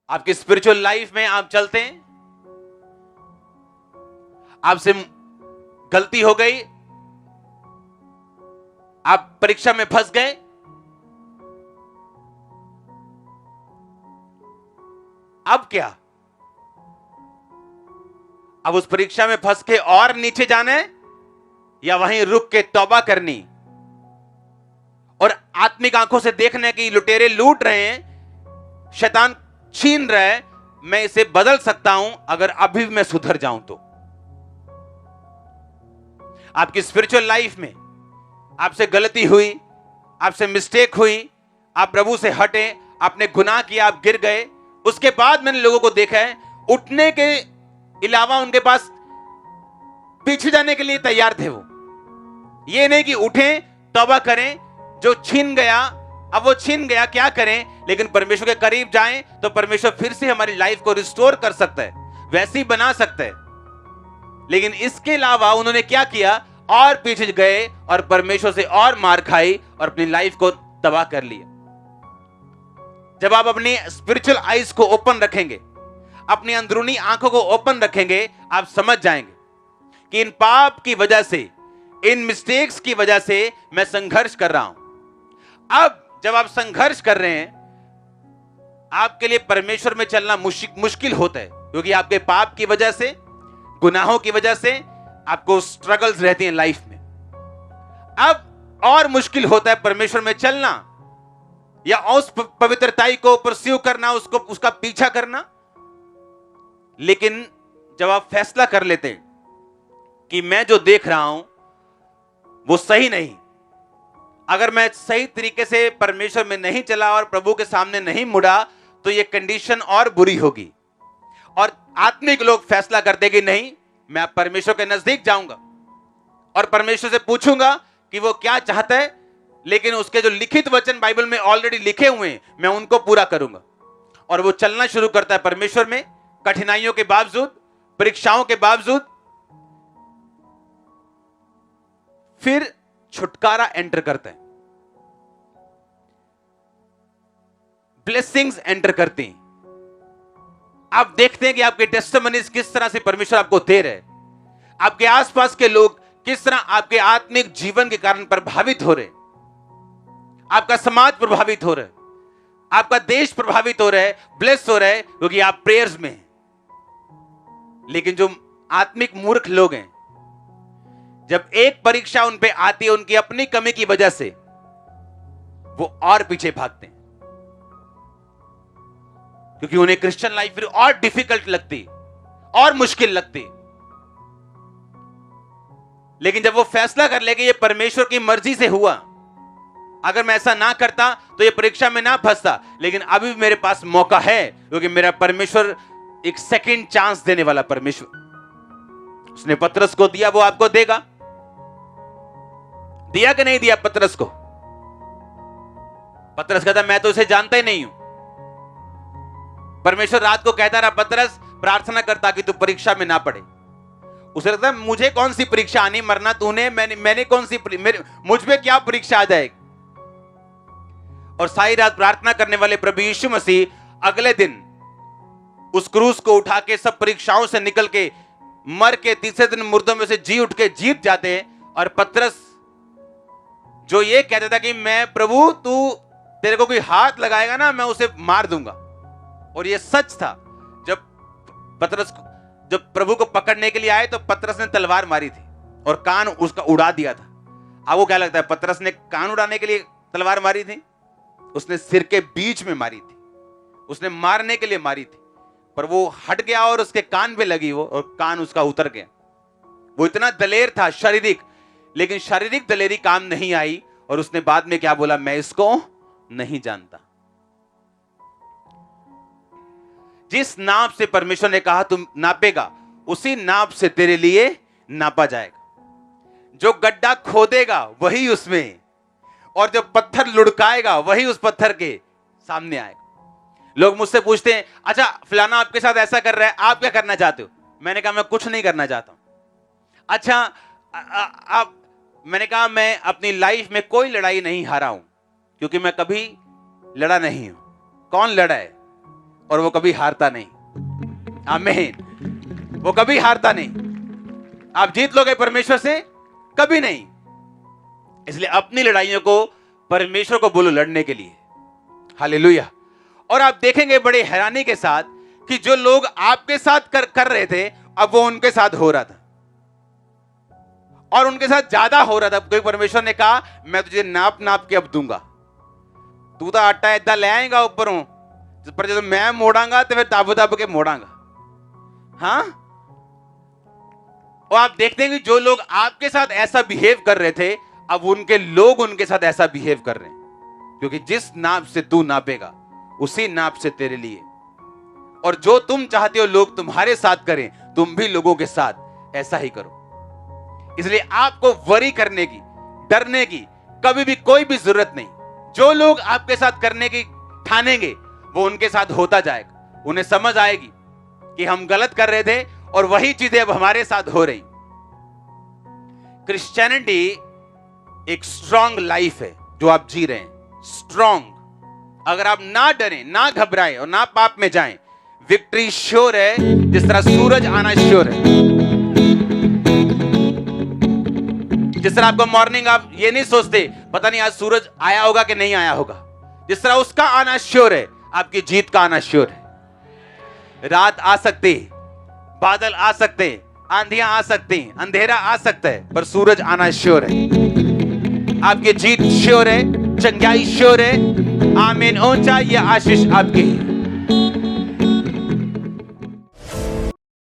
आपकी spiritual life में आप चलते हैं, आपसे गलती हो गई, आप परीक्षा में फंस गए, अब क्या? अब उस परीक्षा में फंस के और नीचे जाना है या वहीं रुक के तौबा करनी और आत्मिक आंखों से देखने की लुटेरे लूट रहे हैं, शैतान छीन रहा है, मैं इसे बदल सकता हूं अगर अभी मैं सुधर जाऊं तो। आपकी स्पिरिचुअल लाइफ में आपसे गलती हुई, आपसे मिस्टेक हुई, आप प्रभु से हटे, आपने गुनाह किया, आप गिर गए, उसके बाद मैंने लोगों को देखा है उठने के अलावा उनके पास पीछे जाने के लिए तैयार थे। वो ये नहीं कि उठें तौबा करें, जो छीन गया अब वो छीन गया, क्या करें, लेकिन परमेश्वर के करीब जाएं तो परमेश्वर फिर से हमारी लाइफ को रिस्टोर कर सकता है, वैसे ही बना सकता है। लेकिन इसके अलावा उन्होंने क्या किया, और पीछे गए और परमेश्वर से और मार खाई और अपनी लाइफ को तबाह कर लिया। जब आप अपनी स्पिरिचुअल आईज को ओपन रखेंगे, अपनी अंदरूनी आंखों को ओपन रखेंगे, आप समझ जाएंगे कि इन पाप की वजह से, इन मिस्टेक्स की वजह से मैं संघर्ष कर रहा हूं। अब जब आप संघर्ष कर रहे हैं, आपके लिए परमेश्वर में चलना मुश्किल होता है, क्योंकि आपके पाप की वजह से, गुनाहों की वजह से आपको स्ट्रगल्स रहती हैं लाइफ में। अब और मुश्किल होता है परमेश्वर में चलना या उस पवित्रताई को परस्यू करना, उसका पीछा करना। लेकिन जब आप फैसला कर लेते हैं कि मैं जो देख रहा हूं वो सही नहीं, अगर मैं सही तरीके से परमेश्वर में नहीं चला और प्रभु के सामने नहीं मुड़ा तो ये कंडीशन और बुरी होगी। और आत्मिक लोग फैसला करते कि नहीं, मैं परमेश्वर के नजदीक जाऊंगा और परमेश्वर से पूछूंगा कि वो क्या चाहता है, लेकिन उसके जो लिखित वचन बाइबल में ऑलरेडी लिखे हुए हैं मैं उनको पूरा करूंगा। और वो चलना शुरू करता है परमेश्वर में, कठिनाइयों के बावजूद, परीक्षाओं के बावजूद। फिर छुटकारा एंटर करता है, ब्लेसिंग्स एंटर करती हैं। आप देखते हैं कि आपके टेस्टिमनीज किस तरह से परमेश्वर आपको दे रहे हैं, आपके आसपास के लोग किस तरह आपके आत्मिक जीवन के कारण प्रभावित हो रहे, आपका समाज प्रभावित हो रहा है, आपका देश प्रभावित हो रहा है, ब्लेस हो रहा है, क्योंकि आप प्रेयर्स में हैं। लेकिन जो आत्मिक मूर्ख लोग हैं, जब एक परीक्षा उन पे आती है उनकी अपनी कमी की वजह से, वो और पीछे भागते हैं, क्योंकि उन्हें क्रिश्चियन लाइफ फिर और डिफिकल्ट लगती, और मुश्किल लगती। लेकिन जब वो फैसला कर ले कि ये परमेश्वर की मर्जी से हुआ, अगर मैं ऐसा ना करता तो ये परीक्षा में ना फंसता, लेकिन अभी भी मेरे पास मौका है, क्योंकि मेरा परमेश्वर एक सेकंड चांस देने वाला परमेश्वर। उसने पतरस को दिया, वो आपको देगा। दिया कि नहीं दिया पतरस को? पतरस कहता मैं तो उसे जानता ही नहीं हूं। परमेश्वर रात को कहता रहा, पतरस प्रार्थना करता कि तू परीक्षा में ना पड़े। उसे लगता है मुझे कौन सी परीक्षा आनी, मरना तूने, मैंने कौन सी, मुझ पे क्या परीक्षा आ जाएगी। और सारी रात प्रार्थना करने वाले प्रभु यीशु मसीह अगले दिन उस क्रूस को उठा के सब परीक्षाओं से निकल के मर के तीसरे दिन मुर्दों में से जी उठ के जीत जाते हैं। और पतरस जो ये कहता था कि मैं प्रभु तू तेरे को कोई हाथ लगाएगा ना मैं उसे मार दूंगा, और ये सच था। जब प्रभु को पकड़ने के लिए आए तो पतरस ने तलवार मारी थी और कान उसका उड़ा दिया था। आपको क्या लगता है पतरस ने कान उड़ाने के लिए तलवार मारी थी? उसने सिर के बीच में मारी थी, उसने मारने के लिए मारी थी, पर वो हट गया और उसके कान पे लगी वो, और कान उसका उतर गया। वो इतना दलेर था शारीरिक, लेकिन शारीरिक दलेरी काम नहीं आई, और उसने बाद में क्या बोला, मैं इसको नहीं जानता। जिस नाप से परमेश्वर ने कहा तुम नापेगा, उसी नाप से तेरे लिए नापा जाएगा। जो गड्ढा खोदेगा वही उसमें, और जो पत्थर लुढ़काएगा वही उस पत्थर के सामने आएगा। लोग मुझसे पूछते हैं, अच्छा फलाना आपके साथ ऐसा कर रहा है, आप क्या करना चाहते हो? मैंने कहा मैं कुछ नहीं करना चाहता हूं। अच्छा आप, मैंने कहा मैं अपनी लाइफ में कोई लड़ाई नहीं हारा हूं, क्योंकि मैं कभी लड़ा नहीं हूं। कौन लड़ा है? और वो कभी हारता नहीं। आमीन। वो कभी हारता नहीं। आप जीत लोगे परमेश्वर से? कभी नहीं। इसलिए अपनी लड़ाइयों को परमेश्वर को बोलो लड़ने के लिए। हालेलुया। और आप देखेंगे बड़े हैरानी के साथ कि जो लोग आपके साथ कर रहे थे, अब वो उनके साथ हो रहा था, और उनके साथ ज्यादा हो रहा था, क्योंकि परमेश्वर ने कहा मैं तुझे नाप नाप के अब दूंगा। तू तो आटा इतना ले आएगा ऊपरों, पर जब मैं मोड़ांगा तो फिर दाब दाब के मोड़ांगा। हाँ, और आप देखते हैं कि जो लोग आपके साथ ऐसा बिहेव कर रहे थे, अब उनके लोग उनके साथ ऐसा बिहेव कर रहे हैं, क्योंकि जिस नाप से तू नापेगा उसी नाप से तेरे लिए। और जो तुम चाहते हो लोग तुम्हारे साथ करें, तुम भी लोगों के साथ ऐसा ही करो। इसलिए आपको वरी करने की, डरने की कभी भी कोई भी जरूरत नहीं। जो लोग आपके साथ करने की ठानेंगे वो उनके साथ होता जाएगा। उन्हें समझ आएगी कि हम गलत कर रहे थे और वही चीजें अब हमारे साथ हो रही। क्रिश्चियनिटी एक स्ट्रॉन्ग लाइफ है जो आप जी रहे हैं, स्ट्रॉन्ग। अगर आप ना डरें, ना घबराएं और ना पाप में जाएं, विक्ट्री श्योर है। जिस तरह सूरज आना श्योर है, जिस तरह आपको मॉर्निंग आप ये नहीं सोचते पता नहीं आज सूरज आया होगा कि नहीं आया होगा, जिस तरह उसका आना श्योर है, आपकी जीत का आना श्योर है। रात आ सकती, बादल आ सकते, आंधियां आ सकती, अंधेरा आ सकता है, पर सूरज आना श्योर है। आपकी जीत श्योर है, चंगाई श्योर है। आमीन। ऊंचा ये आशीष आपकी है।